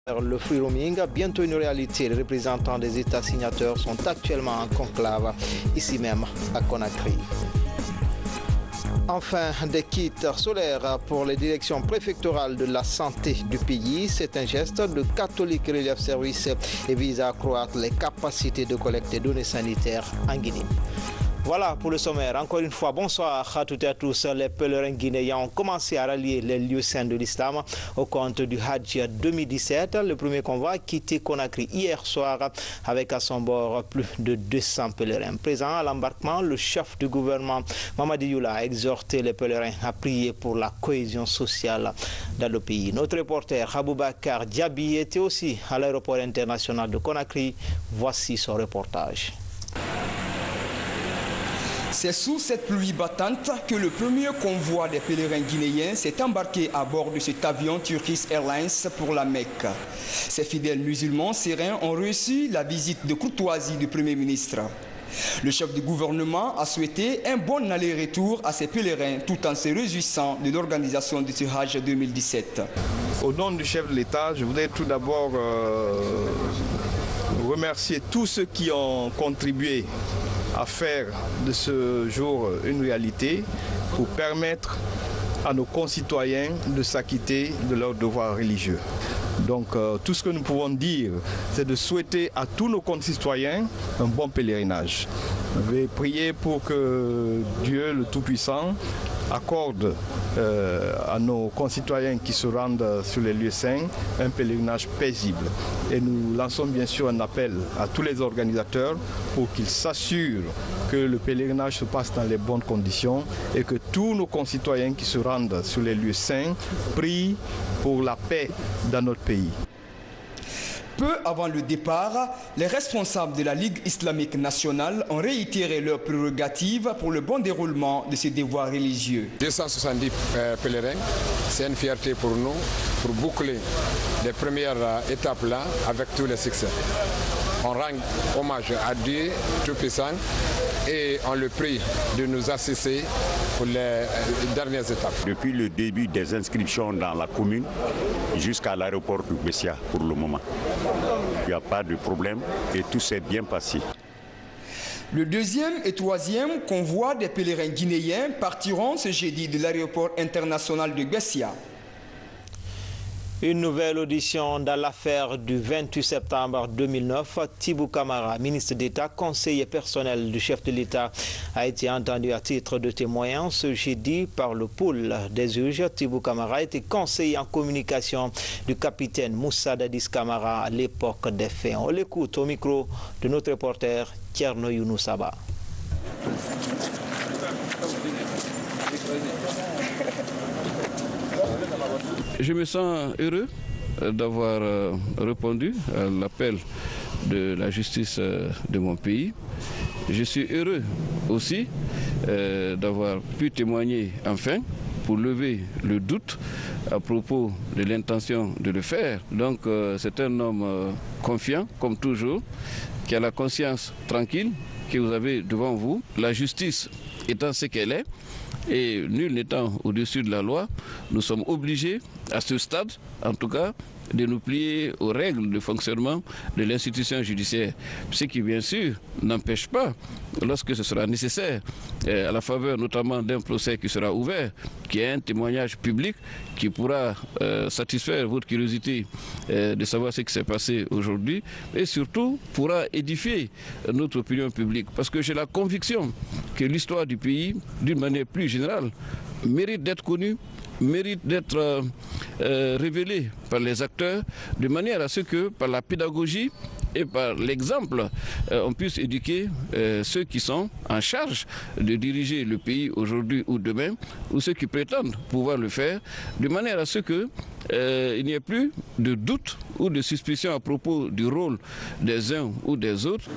Le free roaming, bientôt une réalité. Les représentants des États signataires sont actuellement en conclave, ici même à Conakry. Enfin, des kits solaires pour les directions préfectorales de la santé du pays. C'est un geste de Catholic Relief Service et vise à accroître les capacités de collecte des données sanitaires en Guinée. Voilà pour le sommaire. Encore une fois, bonsoir à toutes et à tous. Les pèlerins guinéens ont commencé à rallier les lieux saints de l'islam au compte du Hajj 2017. Le premier convoi a quitté Conakry hier soir avec à son bord plus de 200 pèlerins. Présent à l'embarquement, le chef du gouvernement, Mamadi Youla, a exhorté les pèlerins à prier pour la cohésion sociale dans le pays. Notre reporter Aboubakar Diaby était aussi à l'aéroport international de Conakry. Voici son reportage. C'est sous cette pluie battante que le premier convoi des pèlerins guinéens s'est embarqué à bord de cet avion Turkish Airlines pour la Mecque. Ces fidèles musulmans sereins ont reçu la visite de courtoisie du Premier ministre. Le chef du gouvernement a souhaité un bon aller-retour à ces pèlerins tout en se réjouissant de l'organisation de ce Hajj 2017. Au nom du chef de l'État, je voudrais tout d'abord remercier tous ceux qui ont contribué à faire de ce jour une réalité pour permettre à nos concitoyens de s'acquitter de leurs devoirs religieux. Donc tout ce que nous pouvons dire, c'est de souhaiter à tous nos concitoyens un bon pèlerinage. Je vais prier pour que Dieu le Tout-Puissant accorde à nos concitoyens qui se rendent sur les lieux saints un pèlerinage paisible. Et nous lançons bien sûr un appel à tous les organisateurs pour qu'ils s'assurent que le pèlerinage se passe dans les bonnes conditions et que tous nos concitoyens qui se rendent sur les lieux saints prient pour la paix dans notre pays. Peu avant le départ, les responsables de la Ligue islamique nationale ont réitéré leurs prérogatives pour le bon déroulement de ces devoirs religieux. 270 pèlerins, c'est une fierté pour nous, pour boucler les premières étapes là avec tous les succès. On rend hommage à Dieu Tout-Puissant et on le prie de nous assister pour les dernières étapes. Depuis le début des inscriptions dans la commune jusqu'à l'aéroport de Bessia pour le moment, il n'y a pas de problème et tout s'est bien passé. Le deuxième et troisième convoi des pèlerins guinéens partiront ce jeudi de l'aéroport international de Bessia. Une nouvelle audition dans l'affaire du 28 septembre 2009. Thibou Camara, ministre d'État, conseiller personnel du chef de l'État, a été entendu à titre de témoin ce jeudi par le pôle des juges. Thibou Camara était conseiller en communication du capitaine Moussa Dadis Camara à l'époque des faits. On l'écoute au micro de notre reporter Tierno Younoussaba. Je me sens heureux d'avoir répondu à l'appel de la justice de mon pays. Je suis heureux aussi d'avoir pu témoigner enfin pour lever le doute à propos de l'intention de le faire. Donc c'est un homme confiant, comme toujours, qui a la conscience tranquille que vous avez devant vous. La justice étant ce qu'elle est, et nul n'étant au-dessus de la loi, nous sommes obligés, à ce stade, en tout cas, de nous plier aux règles de fonctionnement de l'institution judiciaire. Ce qui, bien sûr, n'empêche pas, lorsque ce sera nécessaire, à la faveur notamment d'un procès qui sera ouvert, qui est un témoignage public qui pourra satisfaire votre curiosité de savoir ce qui s'est passé aujourd'hui, et surtout pourra édifier notre opinion publique. Parce que j'ai la conviction que l'histoire du pays, d'une manière plus générale, mérite d'être connue, mérite d'être révélé par les acteurs, de manière à ce que, par la pédagogie et par l'exemple, on puisse éduquer ceux qui sont en charge de diriger le pays aujourd'hui ou demain, ou ceux qui prétendent pouvoir le faire, de manière à ce que il n'y ait plus de doute ou de suspicion à propos du rôle des uns ou des autres.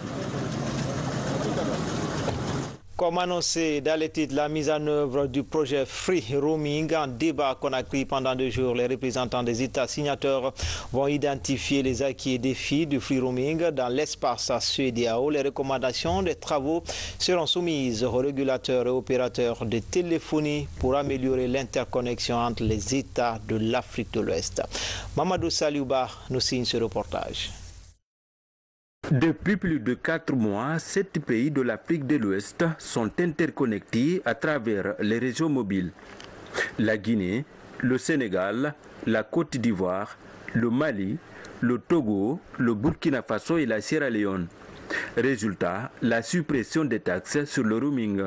Comme annoncé dans les titres, la mise en œuvre du projet Free Roaming en débat qu'on a pris pendant 2 jours. Les représentants des États signataires vont identifier les acquis et défis du Free Roaming dans l'espace CEDEAO. Les recommandations des travaux seront soumises aux régulateurs et opérateurs de téléphonie pour améliorer l'interconnexion entre les États de l'Afrique de l'Ouest. Mamadou Saliouba nous signe ce reportage. Depuis plus de 4 mois, 7 pays de l'Afrique de l'Ouest sont interconnectés à travers les réseaux mobiles. La Guinée, le Sénégal, la Côte d'Ivoire, le Mali, le Togo, le Burkina Faso et la Sierra Leone. Résultat, la suppression des taxes sur le roaming.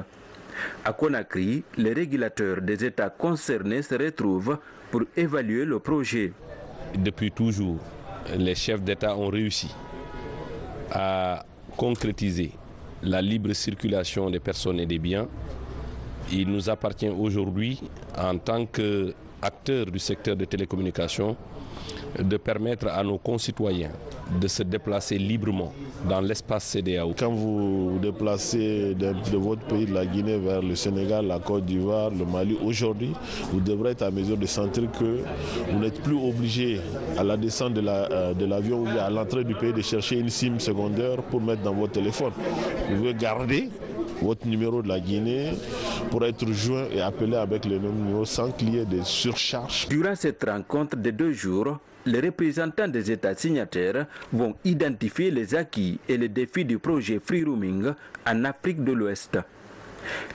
À Conakry, les régulateurs des États concernés se retrouvent pour évaluer le projet. Depuis toujours, les chefs d'État ont réussi à concrétiser la libre circulation des personnes et des biens. Il nous appartient aujourd'hui, en tant qu'acteurs du secteur des télécommunications, de permettre à nos concitoyens de se déplacer librement dans l'espace CEDEAO. Quand vous vous déplacez de votre pays, de la Guinée vers le Sénégal, la Côte d'Ivoire, le Mali, aujourd'hui, vous devrez être à mesure de sentir que vous n'êtes plus obligé à la descente de l'avion ou à l'entrée du pays de chercher une SIM secondaire pour mettre dans votre téléphone. Vous devez garder votre numéro de la Guinée pour être joint et appelé avec le même numéro sans qu'il y ait des surcharges. Durant cette rencontre de 2 jours, les représentants des États signataires vont identifier les acquis et les défis du projet Free Roaming en Afrique de l'Ouest.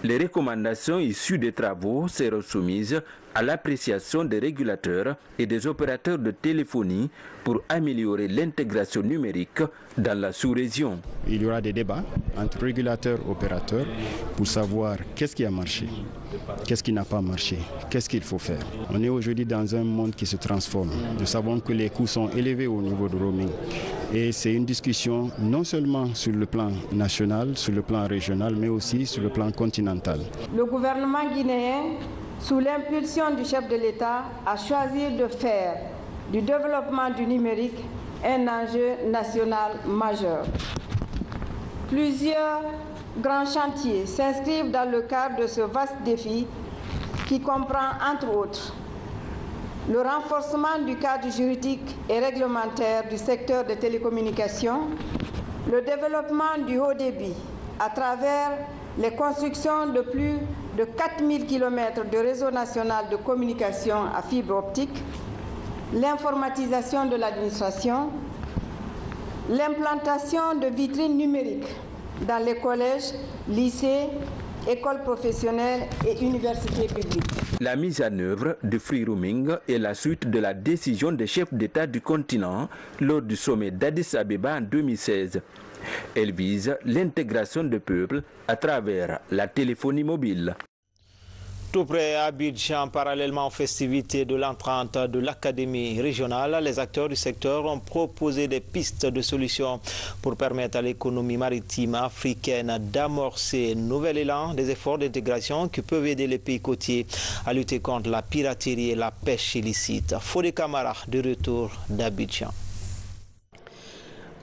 Les recommandations issues des travaux seront soumises à l'appréciation des régulateurs et des opérateurs de téléphonie pour améliorer l'intégration numérique dans la sous-région. Il y aura des débats entre régulateurs et opérateurs pour savoir qu'est-ce qui a marché, qu'est-ce qui n'a pas marché, qu'est-ce qu'il faut faire. On est aujourd'hui dans un monde qui se transforme. Nous savons que les coûts sont élevés au niveau du roaming. Et c'est une discussion non seulement sur le plan national, sur le plan régional, mais aussi sur le plan continental. Le gouvernement guinéen, sous l'impulsion du chef de l'État, a choisi de faire du développement du numérique un enjeu national majeur. Plusieurs grands chantiers s'inscrivent dans le cadre de ce vaste défi qui comprend, entre autres, le renforcement du cadre juridique et réglementaire du secteur des télécommunications, le développement du haut débit à travers les constructions de plus de 4000 km de réseau national de communication à fibre optique, l'informatisation de l'administration, l'implantation de vitrines numériques dans les collèges, lycées, écoles professionnelles et universités publiques. La mise en œuvre du Free Roaming est la suite de la décision des chefs d'État du continent lors du sommet d'Addis Abeba en 2016. Elle vise l'intégration des peuples à travers la téléphonie mobile. Tout près à Abidjan, parallèlement aux festivités de l'entrante de l'Académie régionale, les acteurs du secteur ont proposé des pistes de solutions pour permettre à l'économie maritime africaine d'amorcer un nouvel élan des efforts d'intégration qui peuvent aider les pays côtiers à lutter contre la piraterie et la pêche illicite. Fodé Camara, de retour d'Abidjan.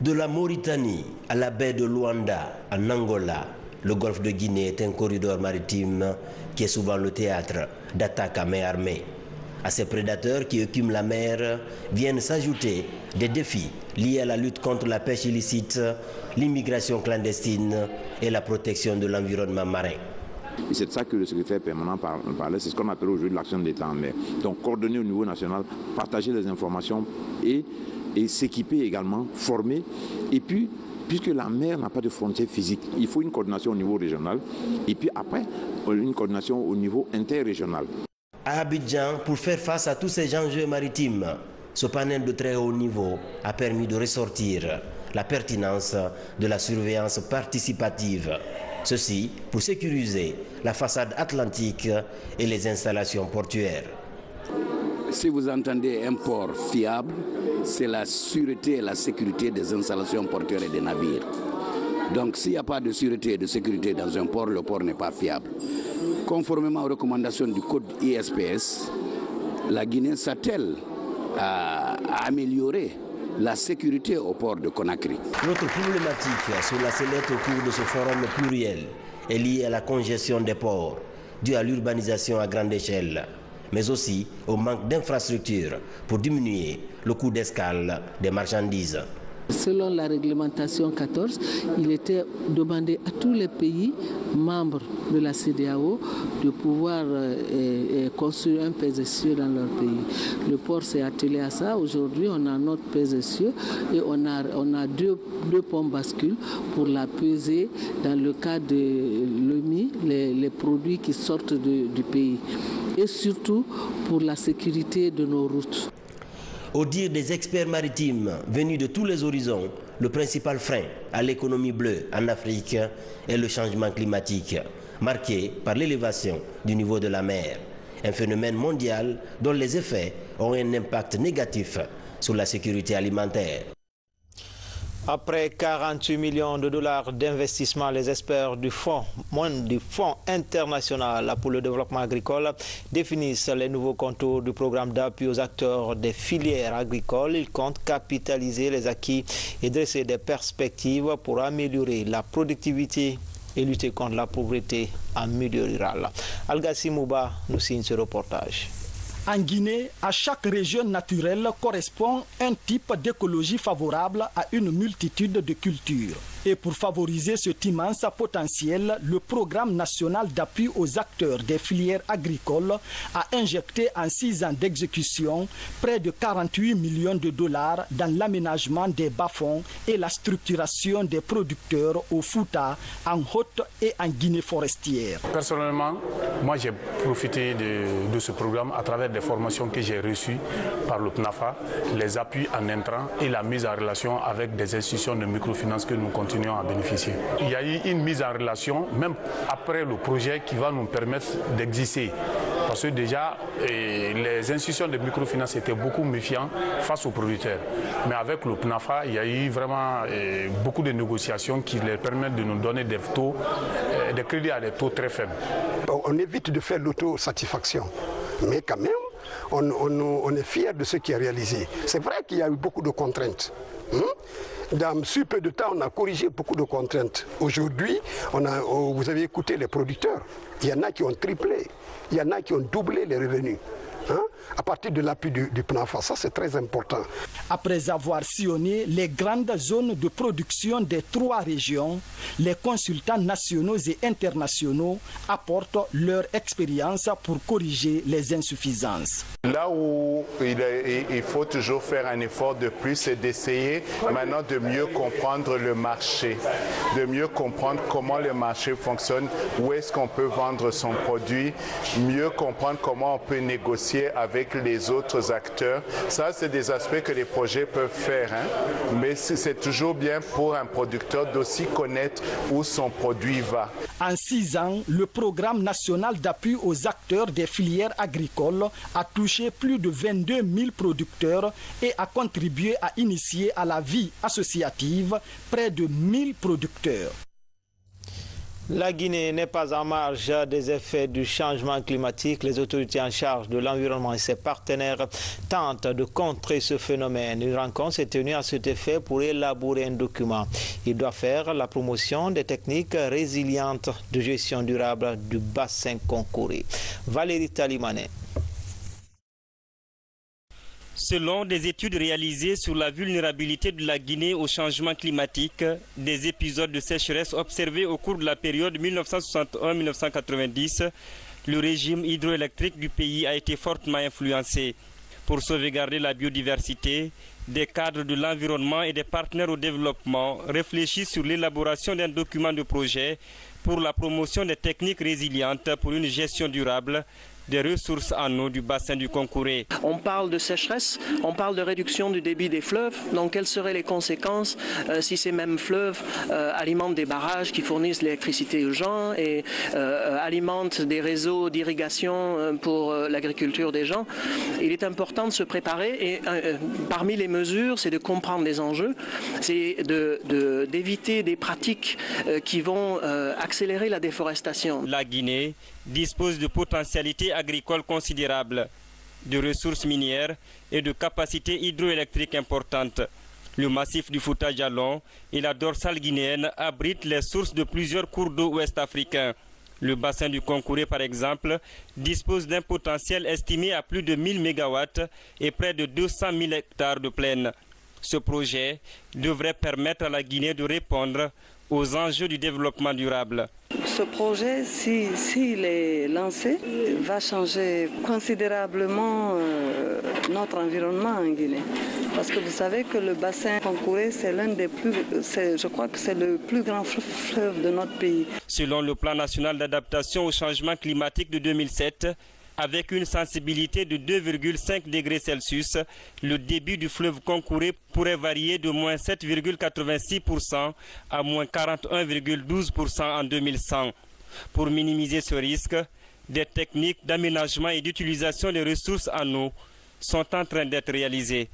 De la Mauritanie à la baie de Luanda, en Angola, le golfe de Guinée est un corridor maritime qui est souvent le théâtre d'attaques à main armée. À ces prédateurs qui écument la mer viennent s'ajouter des défis liés à la lutte contre la pêche illicite, l'immigration clandestine et la protection de l'environnement marin. Et c'est de ça que le secrétaire permanent parlait, c'est ce qu'on appelle aujourd'hui l'action de l'État en mer. Donc coordonner au niveau national, partager les informations et s'équiper également, former. Et puis, puisque la mer n'a pas de frontières physiques, il faut une coordination au niveau régional et puis après, une coordination au niveau interrégional. À Abidjan, pour faire face à tous ces enjeux maritimes, ce panel de très haut niveau a permis de ressortir la pertinence de la surveillance participative. Ceci pour sécuriser la façade atlantique et les installations portuaires. Si vous entendez un port fiable, c'est la sûreté et la sécurité des installations portuaires et des navires. Donc s'il n'y a pas de sûreté et de sécurité dans un port, le port n'est pas fiable. Conformément aux recommandations du code ISPS, la Guinée s'attelle à améliorer la sécurité au port de Conakry. L'autre problématique sur la sellette au cours de ce forum pluriel est liée à la congestion des ports, due à l'urbanisation à grande échelle, mais aussi au manque d'infrastructures pour diminuer le coût d'escale des marchandises. Selon la réglementation 14, il était demandé à tous les pays membres de la CEDEAO de pouvoir construire un pèse-essieu dans leur pays. Le port s'est attelé à ça. Aujourd'hui, on a notre pèse-essieu et on a deux pompes bascules pour la peser dans le cas de l'EMI, les produits qui sortent du pays. Et surtout pour la sécurité de nos routes. Au dire des experts maritimes venus de tous les horizons, le principal frein à l'économie bleue en Afrique est le changement climatique, marqué par l'élévation du niveau de la mer. Un phénomène mondial dont les effets ont un impact négatif sur la sécurité alimentaire. Après 48 millions de dollars d'investissement, les experts du Fonds international pour le développement agricole définissent les nouveaux contours du programme d'appui aux acteurs des filières agricoles. Ils comptent capitaliser les acquis et dresser des perspectives pour améliorer la productivité et lutter contre la pauvreté en milieu rural. Algassi Mouba nous signe ce reportage. En Guinée, à chaque région naturelle correspond un type d'écologie favorable à une multitude de cultures. Et pour favoriser cet immense potentiel, le programme national d'appui aux acteurs des filières agricoles a injecté en 6 ans d'exécution près de 48 millions de dollars dans l'aménagement des bas-fonds et la structuration des producteurs au Fouta, en Haute et en Guinée forestière. Personnellement, moi j'ai profité de ce programme à travers des formations que j'ai reçues par le PNAFA, les appuis en intrants et la mise en relation avec des institutions de microfinance que nous continuons à bénéficier. Il y a eu une mise en relation, même après le projet, qui va nous permettre d'exister. Parce que déjà, les institutions de microfinance étaient beaucoup méfiantes face aux producteurs. Mais avec le PNAFA, il y a eu vraiment beaucoup de négociations qui leur permettent de nous donner des taux, des crédits à des taux très faibles. On évite de faire l'autosatisfaction, mais quand même, on est fiers de ce qui est réalisé. C'est vrai qu'il y a eu beaucoup de contraintes. Dans si peu de temps, on a corrigé beaucoup de contraintes. Aujourd'hui, vous avez écouté les producteurs. Il y en a qui ont triplé, il y en a qui ont doublé les revenus. À partir de l'appui du PNAFA, ça c'est très important. Après avoir sillonné les grandes zones de production des 3 régions, les consultants nationaux et internationaux apportent leur expérience pour corriger les insuffisances. Là où il faut toujours faire un effort de plus, c'est d'essayer maintenant de mieux comprendre le marché, de mieux comprendre comment le marché fonctionne, où est-ce qu'on peut vendre son produit, mieux comprendre comment on peut négocier avec les autres acteurs. Ça, c'est des aspects que les projets peuvent faire, mais c'est toujours bien pour un producteur d'aussi connaître où son produit va. En 6 ans, le programme national d'appui aux acteurs des filières agricoles a touché plus de 22 000 producteurs et a contribué à initier à la vie associative près de 1000 producteurs. La Guinée n'est pas en marge des effets du changement climatique. Les autorités en charge de l'environnement et ses partenaires tentent de contrer ce phénomène. Une rencontre s'est tenue à cet effet pour élaborer un document. Il doit faire la promotion des techniques résilientes de gestion durable du bassin Concouré. Valérie Talimanet. Selon des études réalisées sur la vulnérabilité de la Guinée au changement climatique, des épisodes de sécheresse observés au cours de la période 1961-1990, le régime hydroélectrique du pays a été fortement influencé. Pour sauvegarder la biodiversité, des cadres de l'environnement et des partenaires au développement réfléchissent sur l'élaboration d'un document de projet pour la promotion des techniques résilientes pour une gestion durable des ressources en eau du bassin du Concouré. On parle de sécheresse, on parle de réduction du débit des fleuves. Donc quelles seraient les conséquences si ces mêmes fleuves alimentent des barrages qui fournissent l'électricité aux gens et alimentent des réseaux d'irrigation pour l'agriculture des gens? Il est important de se préparer et parmi les mesures, c'est de comprendre les enjeux, c'est d'éviter des pratiques qui vont accélérer la déforestation. La Guinée dispose de potentialités agricoles considérables, de ressources minières et de capacités hydroélectriques importantes. Le massif du Fouta Djallon et la dorsale guinéenne abritent les sources de plusieurs cours d'eau ouest-africains. Le bassin du Concouré, par exemple, dispose d'un potentiel estimé à plus de 1000 MW et près de 200 000 hectares de plaine. Ce projet devrait permettre à la Guinée de répondre aux enjeux du développement durable. Ce projet, s'il est lancé, va changer considérablement notre environnement en Guinée. Parce que vous savez que le bassin Concouré, c'est l'un des plus, je crois que c'est le plus grand fleuve de notre pays. Selon le plan national d'adaptation au changement climatique de 2007, avec une sensibilité de 2,5 degrés Celsius, le débit du fleuve Concouré pourrait varier de moins 7,86% à moins 41,12% en 2100. Pour minimiser ce risque, des techniques d'aménagement et d'utilisation des ressources en eau sont en train d'être réalisées.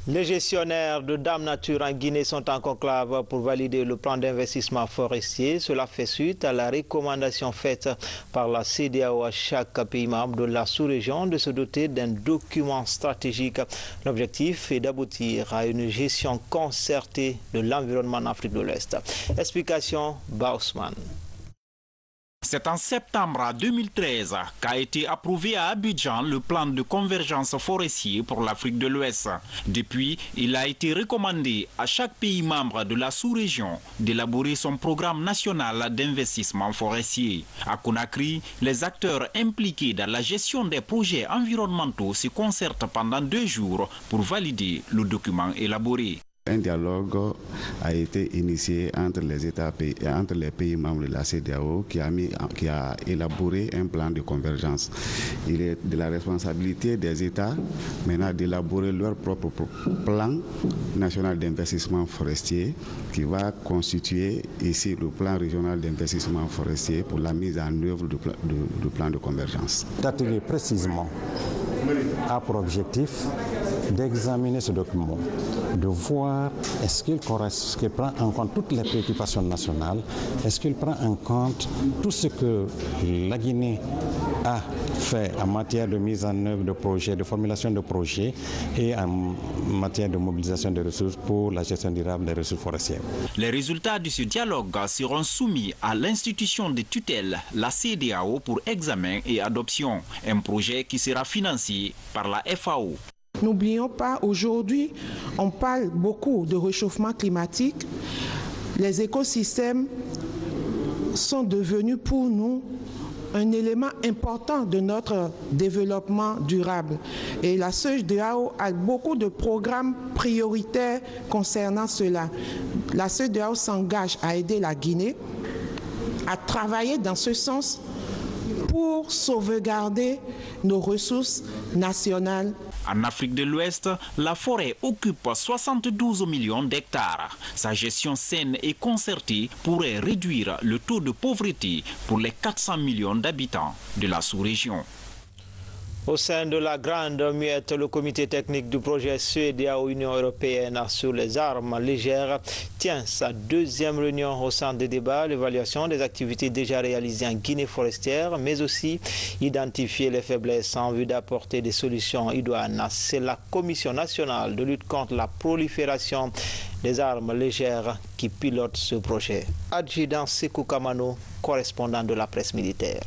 Les gestionnaires de Dame Nature en Guinée sont en conclave pour valider le plan d'investissement forestier. Cela fait suite à la recommandation faite par la CEDEAO à chaque pays membre de la sous-région de se doter d'un document stratégique. L'objectif est d'aboutir à une gestion concertée de l'environnement en Afrique de l'Ouest. Explication Bausman. C'est en septembre 2013 qu'a été approuvé à Abidjan le plan de convergence forestier pour l'Afrique de l'Ouest. Depuis, il a été recommandé à chaque pays membre de la sous-région d'élaborer son programme national d'investissement forestier. À Conakry, les acteurs impliqués dans la gestion des projets environnementaux se concertent pendant 2 jours pour valider le document élaboré. Un dialogue a été initié entre les pays membres de la CEDEAO qui a élaboré un plan de convergence. Il est de la responsabilité des États maintenant d'élaborer leur propre plan national d'investissement forestier qui va constituer ici le plan régional d'investissement forestier pour la mise en œuvre du plan de convergence. D'attirer précisément a pour objectif d'examiner ce document, de voir est-ce qu'il prend en compte toutes les préoccupations nationales, est-ce qu'il prend en compte tout ce que la Guinée a fait en matière de mise en œuvre de projets, de formulation de projets et en matière de mobilisation des ressources pour la gestion durable des ressources forestières. Les résultats de ce dialogue seront soumis à l'institution de tutelle, la CEDEAO, pour examen et adoption. Un projet qui sera financé par la FAO. N'oublions pas, aujourd'hui, on parle beaucoup de réchauffement climatique. Les écosystèmes sont devenus pour nous un élément important de notre développement durable. Et la CEDEAO a beaucoup de programmes prioritaires concernant cela. La CEDEAO s'engage à aider la Guinée à travailler dans ce sens pour sauvegarder nos ressources nationales. En Afrique de l'Ouest, la forêt occupe 72 millions d'hectares. Sa gestion saine et concertée pourrait réduire le taux de pauvreté pour les 400 millions d'habitants de la sous-région. Au sein de la Grande Muette, le comité technique du projet CEDEAO-Union européenne sur les armes légères tient sa 2e réunion au centre des débats, l'évaluation des activités déjà réalisées en Guinée forestière, mais aussi identifier les faiblesses en vue d'apporter des solutions idoines. C'est la Commission nationale de lutte contre la prolifération des armes légères qui pilote ce projet. Adjudant Sekou Kamano, correspondant de la presse militaire.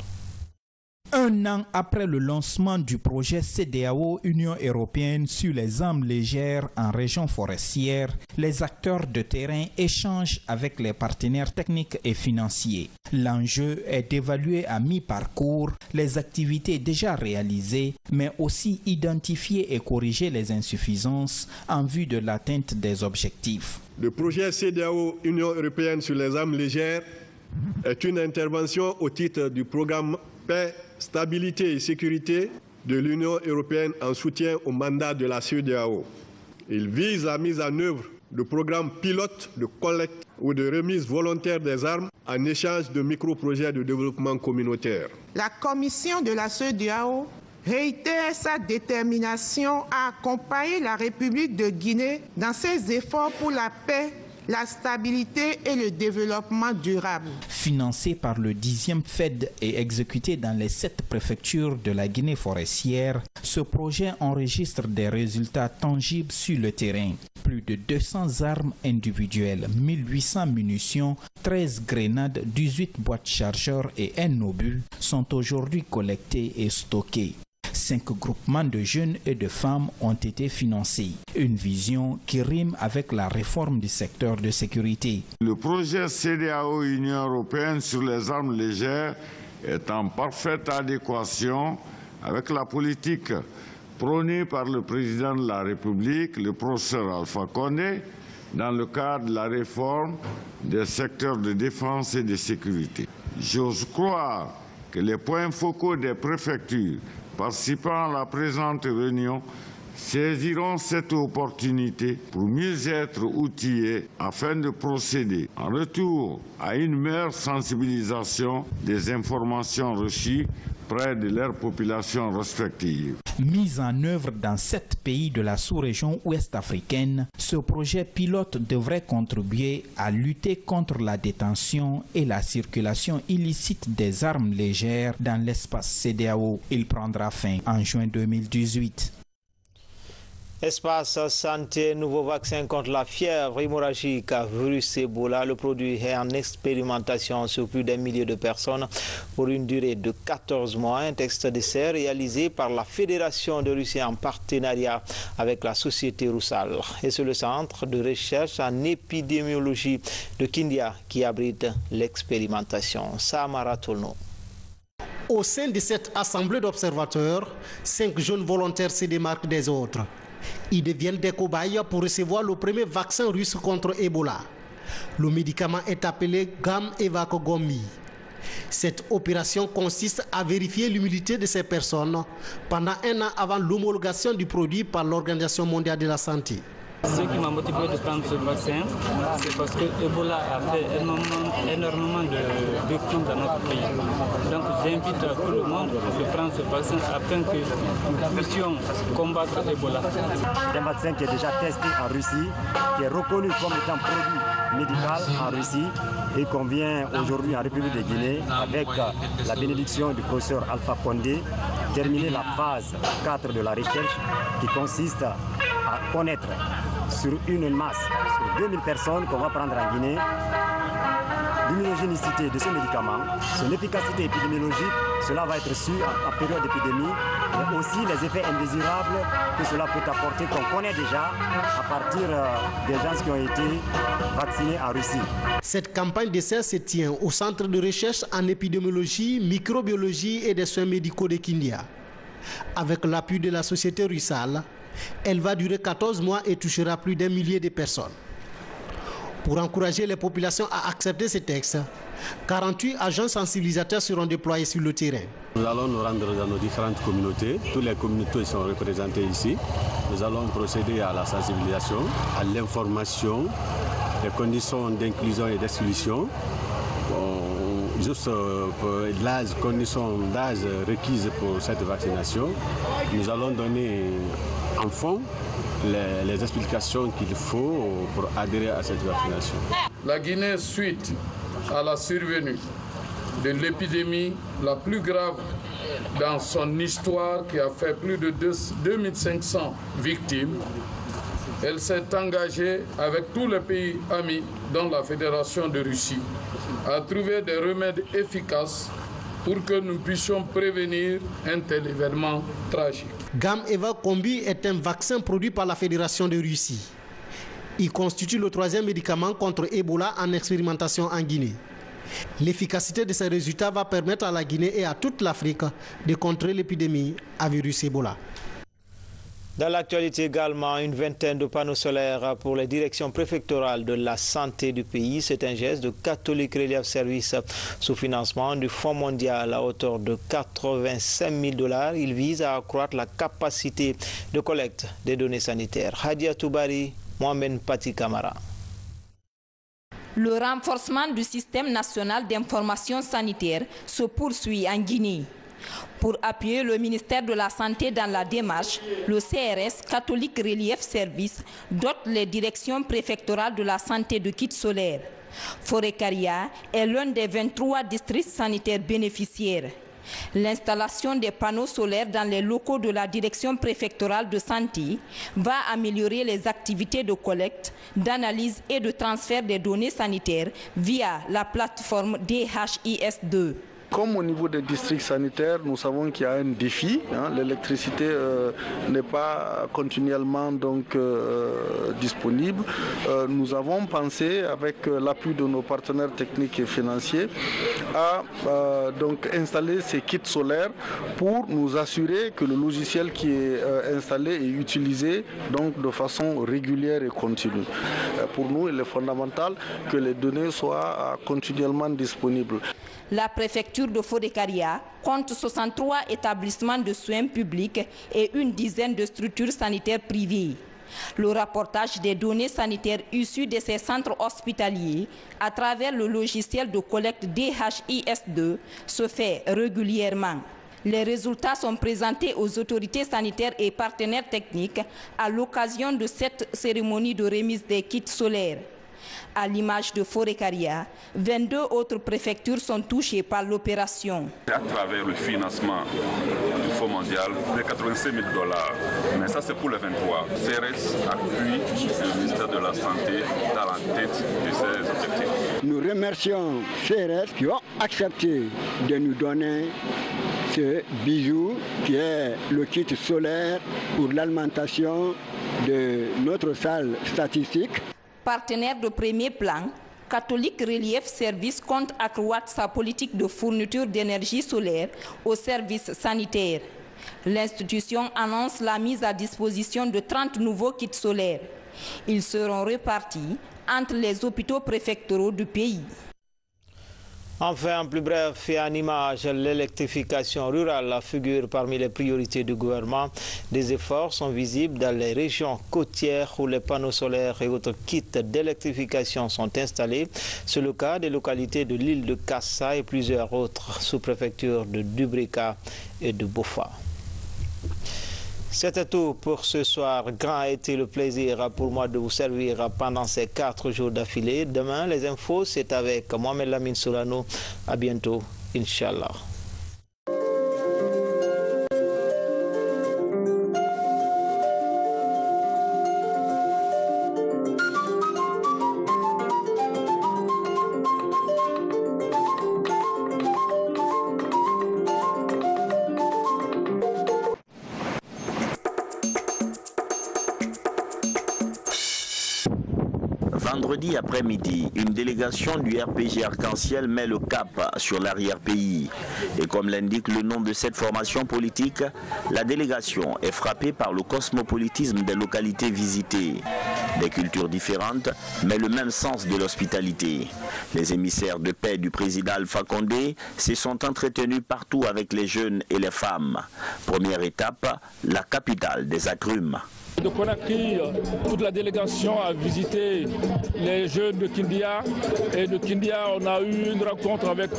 1 an après le lancement du projet CEDEAO Union européenne sur les armes légères en région forestière, les acteurs de terrain échangent avec les partenaires techniques et financiers. L'enjeu est d'évaluer à mi-parcours les activités déjà réalisées, mais aussi identifier et corriger les insuffisances en vue de l'atteinte des objectifs. Le projet CEDEAO Union européenne sur les armes légères est une intervention au titre du programme Paix, Stabilité et Sécurité de l'Union européenne en soutien au mandat de la CEDEAO. Il vise la mise en œuvre de programmes pilotes de collecte ou de remise volontaire des armes en échange de micro-projets de développement communautaire. La Commission de la CEDEAO réitère sa détermination à accompagner la République de Guinée dans ses efforts pour la paix, la stabilité et le développement durable. Financé par le 10e FED et exécuté dans les 7 préfectures de la Guinée forestière, ce projet enregistre des résultats tangibles sur le terrain. Plus de 200 armes individuelles, 1800 munitions, 13 grenades, 18 boîtes chargeurs et un obus sont aujourd'hui collectés et stockés. 5 groupements de jeunes et de femmes ont été financés. Une vision qui rime avec la réforme du secteur de sécurité. Le projet CEDEAO Union européenne sur les armes légères est en parfaite adéquation avec la politique prônée par le président de la République, le professeur Alpha Condé, dans le cadre de la réforme des secteurs de défense et de sécurité. J'ose croire que les points focaux des préfectures participant à la présente réunion saisiront cette opportunité pour mieux être outillés afin de procéder en retour à une meilleure sensibilisation des informations reçues près de leurs populations respectives. Mis en œuvre dans 7 pays de la sous-région ouest africaine, ce projet pilote devrait contribuer à lutter contre la détention et la circulation illicite des armes légères dans l'espace CEDEAO. Il prendra fin en juin 2018. Espace santé, nouveau vaccin contre la fièvre hémorragique à virus Ebola. Le produit est en expérimentation sur plus d'un millier de personnes pour une durée de 14 mois. Un texte d'essai réalisé par la Fédération de Russie en partenariat avec la société Roussal. Et c'est le centre de recherche en épidémiologie de Kindia qui abrite l'expérimentation. Samara Tolno. Au sein de cette assemblée d'observateurs, 5 jeunes volontaires se démarquent des autres. Ils deviennent des cobayes pour recevoir le premier vaccin russe contre Ebola. Le médicament est appelé Gam-Evac-Gomi. Cette opération consiste à vérifier l'immunité de ces personnes pendant 1 an avant l'homologation du produit par l'Organisation mondiale de la santé. Ce qui m'a motivé de prendre ce vaccin, c'est parce que Ebola a fait énormément de victimes dans notre pays. Donc j'invite tout le monde de prendre ce vaccin afin que nous puissions combattre Ebola. C'est un vaccin qui est déjà testé en Russie, qui est reconnu comme étant produit médical en Russie et qu'on vient aujourd'hui en République de Guinée avec la bénédiction du professeur Alpha Condé terminer la phase 4 de la recherche qui consiste à connaître sur une masse, sur 2000 personnes qu'on va prendre en Guinée, l'immunogénicité de ce médicament, son efficacité épidémiologique, cela va être su en période d'épidémie, mais aussi les effets indésirables que cela peut apporter, qu'on connaît déjà à partir des gens qui ont été vaccinés en Russie. Cette campagne d'essai se tient au Centre de recherche en épidémiologie, microbiologie et des soins médicaux de Kindia. Avec l'appui de la société Russal, elle va durer 14 mois et touchera plus d'1 millier de personnes. Pour encourager les populations à accepter ces textes, 48 agents sensibilisateurs seront déployés sur le terrain. Nous allons nous rendre dans nos différentes communautés. Toutes les communautés sont représentées ici. Nous allons procéder à la sensibilisation, à l'information, les conditions d'inclusion et d'exclusion. Juste l'âge, conditions d'âge requises pour cette vaccination. Nous allons donner en fond les explications qu'il faut pour adhérer à cette vaccination. La Guinée, suite à la survenue de l'épidémie la plus grave dans son histoire, qui a fait plus de 2500 victimes, elle s'est engagée avec tous les pays amis, dont la Fédération de Russie, à trouver des remèdes efficaces pour que nous puissions prévenir un tel événement tragique. Gam-Evac-Combi est un vaccin produit par la Fédération de Russie. Il constitue le 3e médicament contre Ebola en expérimentation en Guinée. L'efficacité de ces résultats va permettre à la Guinée et à toute l'Afrique de contrer l'épidémie à virus Ebola. Dans l'actualité également, une vingtaine de panneaux solaires pour les directions préfectorales de la santé du pays. C'est un geste de Catholic Relief Service sous financement du Fonds mondial à hauteur de 85 000 $. Il vise à accroître la capacité de collecte des données sanitaires. Hadia Toubari, Mohamed Pati Kamara. Le renforcement du système national d'information sanitaire se poursuit en Guinée. Pour appuyer le ministère de la Santé dans la démarche, le CRS, Catholic Relief Service, dote les directions préfectorales de la santé de kits solaires. Forêt-Caria est l'un des 23 districts sanitaires bénéficiaires. L'installation des panneaux solaires dans les locaux de la direction préfectorale de santé va améliorer les activités de collecte, d'analyse et de transfert des données sanitaires via la plateforme DHIS2. Comme au niveau des districts sanitaires, nous savons qu'il y a un défi. L'électricité n'est pas continuellement disponible. Nous avons pensé, avec l'appui de nos partenaires techniques et financiers, à installer ces kits solaires pour nous assurer que le logiciel qui est installé est utilisé de façon régulière et continue. Pour nous, il est fondamental que les données soient continuellement disponibles. La préfecture de Forêt-Caria compte 63 établissements de soins publics et une dizaine de structures sanitaires privées. Le rapportage des données sanitaires issues de ces centres hospitaliers à travers le logiciel de collecte DHIS2 se fait régulièrement. Les résultats sont présentés aux autorités sanitaires et partenaires techniques à l'occasion de cette cérémonie de remise des kits solaires. À l'image de Forêt-Caria, 22 autres préfectures sont touchées par l'opération. À travers le financement du Fonds mondial de 85 000 $, mais ça c'est pour les 23. CRS appuie le ministère de la Santé dans la tête de ces objectifs. Nous remercions CRS qui ont accepté de nous donner ce bijou qui est le kit solaire pour l'alimentation de notre salle statistique. Partenaire de premier plan, Catholic Relief Service compte accroître sa politique de fourniture d'énergie solaire aux services sanitaires. L'institution annonce la mise à disposition de 30 nouveaux kits solaires. Ils seront répartis entre les hôpitaux préfectoraux du pays. Enfin, en plus bref et en image, l'électrification rurale figure parmi les priorités du gouvernement. Des efforts sont visibles dans les régions côtières où les panneaux solaires et autres kits d'électrification sont installés. C'est le cas des localités de l'île de Kassa et plusieurs autres sous-préfectures de Dubrika et de Bofa. C'était tout pour ce soir. Grand a été le plaisir pour moi de vous servir pendant ces 4 jours d'affilée. Demain, les infos, c'est avec Mohamed Lamine Soulano. À bientôt, Inch'Allah. Vendredi après-midi, une délégation du RPG Arc-en-Ciel met le cap sur l'arrière-pays. Et comme l'indique le nom de cette formation politique, la délégation est frappée par le cosmopolitisme des localités visitées. Des cultures différentes, mais le même sens de l'hospitalité. Les émissaires de paix du président Alpha Condé se sont entretenus partout avec les jeunes et les femmes. Première étape, la capitale des agrumes. De Conakry, toute la délégation a visité les jeunes de Kindia. Et de Kindia, on a eu une rencontre avec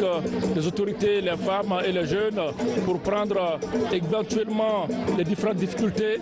les autorités, les femmes et les jeunes pour prendre éventuellement les différentes difficultés.